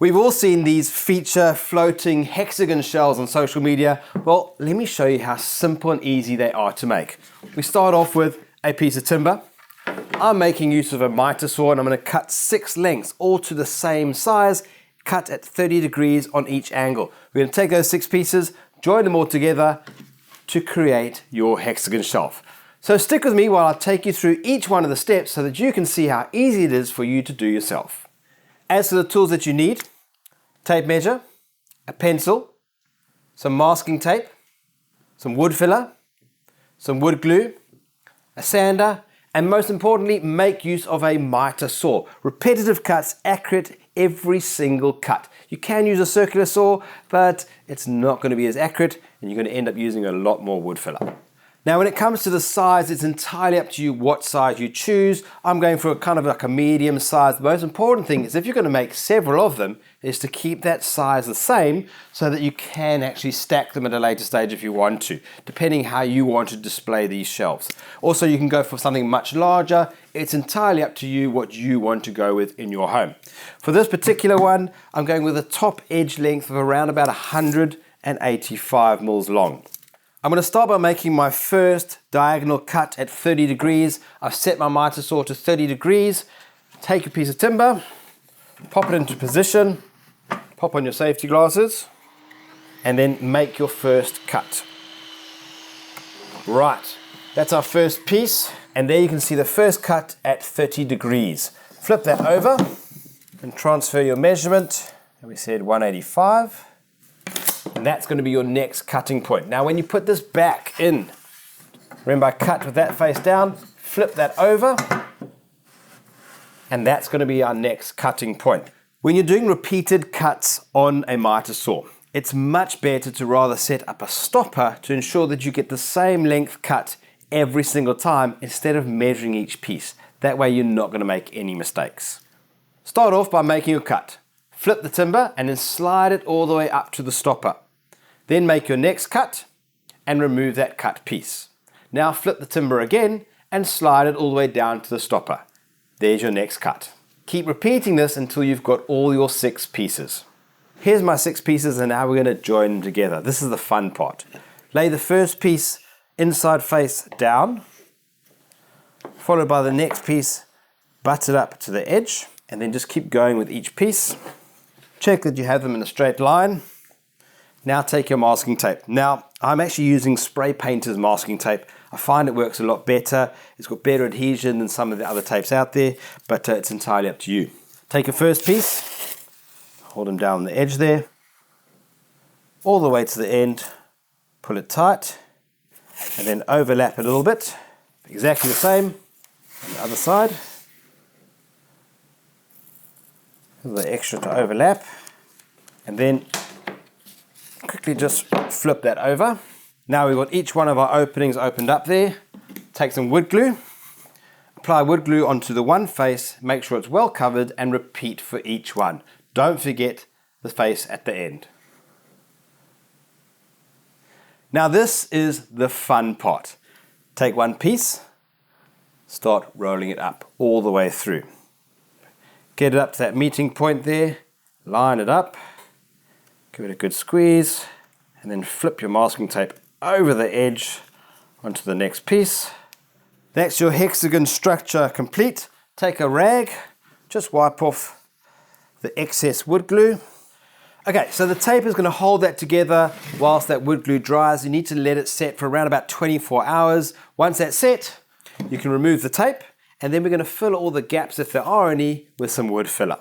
We've all seen these feature floating hexagon shells on social media. Well, let me show you how simple and easy they are to make. We start off with a piece of timber. I'm making use of a miter saw and I'm going to cut 6 lengths, all to the same size, cut at 30 degrees on each angle. We're going to take those 6 pieces, join them all together to create your hexagon shelf. So stick with me while I take you through each one of the steps so that you can see how easy it is for you to do yourself. As for the tools that you need, tape measure, a pencil, some masking tape, some wood filler, some wood glue, a sander, and most importantly, make use of a miter saw. Repetitive cuts, accurate every single cut. You can use a circular saw, but it's not going to be as accurate and you're going to end up using a lot more wood filler. Now when it comes to the size, it's entirely up to you what size you choose. I'm going for a kind of like a medium size. The most important thing is if you're going to make several of them is to keep that size the same so that you can actually stack them at a later stage if you want to, depending how you want to display these shelves. Also, you can go for something much larger. It's entirely up to you what you want to go with in your home. For this particular one, I'm going with a top edge length of around about 185 mils long. I'm going to start by making my first diagonal cut at 30 degrees. I've set my miter saw to 30 degrees. Take a piece of timber, pop it into position, pop on your safety glasses, and then make your first cut. Right, that's our first piece, and there you can see the first cut at 30 degrees. Flip that over and transfer your measurement, and we said 185. And that's going to be your next cutting point. Now when you put this back in, remember I cut with that face down, flip that over, and that's going to be our next cutting point. When you're doing repeated cuts on a miter saw, it's much better to rather set up a stopper to ensure that you get the same length cut every single time instead of measuring each piece. That way you're not going to make any mistakes. Start off by making a cut. Flip the timber and then slide it all the way up to the stopper. Then make your next cut and remove that cut piece. Now flip the timber again and slide it all the way down to the stopper. There's your next cut. Keep repeating this until you've got all your 6 pieces. Here's my 6 pieces and now we're going to join them together. This is the fun part. Lay the first piece inside face down, followed by the next piece butted up to the edge, and then just keep going with each piece. Check that you have them in a straight line. Now take your masking tape. Now I'm actually using spray painter's masking tape. I find it works a lot better. It's got better adhesion than some of the other tapes out there, but it's entirely up to you. Take your first piece, hold them down the edge there, all the way to the end, pull it tight, and then overlap it a little bit. Exactly the same on the other side. A little extra to overlap, and then quickly just flip that over. Now we've got each one of our openings opened up there. Take some wood glue, apply wood glue onto the one face, make sure it's well covered, and repeat for each one. Don't forget the face at the end. Now this is the fun part. Take one piece, start rolling it up all the way through. Get it up to that meeting point there, line it up, give it a good squeeze, and then flip your masking tape over the edge onto the next piece. That's your hexagon structure complete. Take a rag, just wipe off the excess wood glue. Okay, so the tape is going to hold that together whilst that wood glue dries. You need to let it set for around about 24 hours. Once that's set, you can remove the tape, and then we're going to fill all the gaps, if there are any, with some wood filler.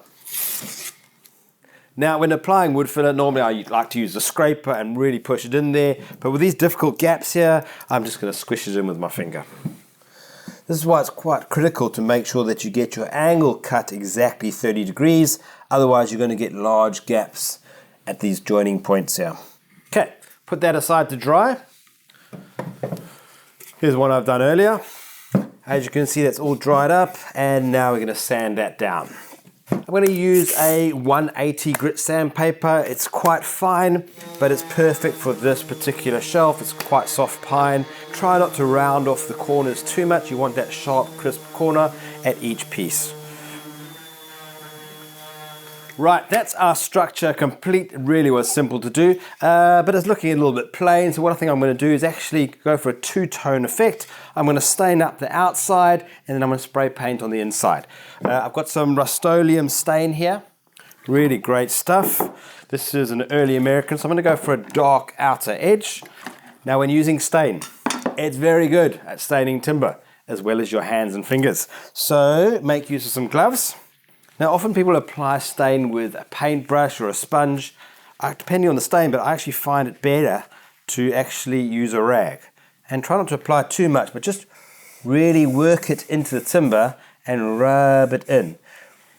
Now, when applying wood filler, normally I like to use a scraper and really push it in there, but with these difficult gaps here, I'm just going to squish it in with my finger. This is why it's quite critical to make sure that you get your angle cut exactly 30 degrees, otherwise you're going to get large gaps at these joining points here. Okay, put that aside to dry. Here's one I've done earlier. As you can see, that's all dried up, and now we're going to sand that down. I'm going to use a 180 grit sandpaper. It's quite fine, but it's perfect for this particular shelf. It's quite soft pine. Try not to round off the corners too much. You want that sharp, crisp corner at each piece. Right, that's our structure complete. It really was simple to do, but it's looking a little bit plain. So what I think I'm going to do is actually go for a two-tone effect. I'm going to stain up the outside, and then I'm going to spray paint on the inside. I've got some Rust-Oleum stain here. Really great stuff. This is an early American, so I'm going to go for a dark outer edge. Now, when using stain, it's very good at staining timber, as well as your hands and fingers. So make use of some gloves. Now, often people apply stain with a paintbrush or a sponge, depending on the stain, but I actually find it better to actually use a rag. And try not to apply too much, but just really work it into the timber and rub it in.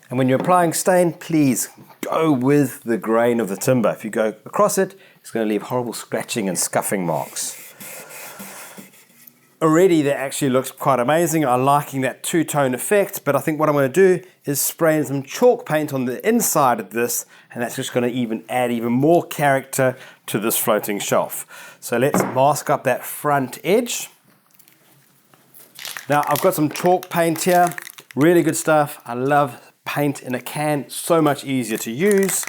And when you're applying stain, please go with the grain of the timber. If you go across it, it's going to leave horrible scratching and scuffing marks. Already that actually looks quite amazing. I'm liking that two-tone effect, but I think what I'm going to do is spray in some chalk paint on the inside of this, and that's just going to add even more character to this floating shelf. So let's mask up that front edge. Now I've got some chalk paint here, really good stuff. I love paint in a can, so much easier to use.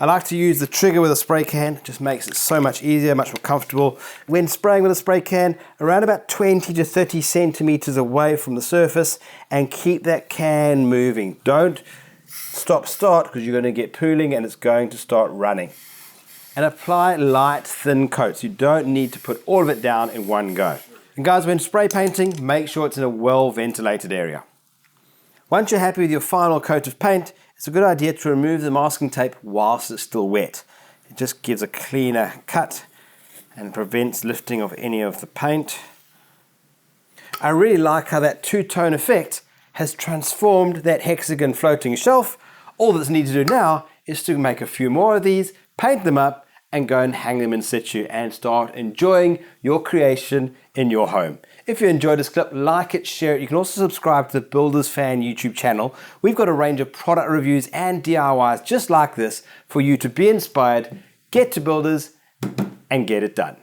I like to use the trigger with a spray can, it just makes it so much easier, much more comfortable. When spraying with a spray can, around about 20 to 30 centimeters away from the surface, and keep that can moving. Don't start because you're going to get pooling and it's going to start running. And apply light, thin coats. You don't need to put all of it down in one go. And guys, when spray painting, make sure it's in a well-ventilated area. Once you're happy with your final coat of paint, it's a good idea to remove the masking tape whilst it's still wet. It just gives a cleaner cut and prevents lifting of any of the paint. I really like how that two-tone effect has transformed that hexagon floating shelf. All that's needed to do now is to make a few more of these, paint them up, and go and hang them in situ and start enjoying your creation in your home. If you enjoyed this clip, like it, share it. You can also subscribe to the Builders Fan YouTube channel. We've got a range of product reviews and DIYs just like this for you to be inspired, get to builders, and get it done.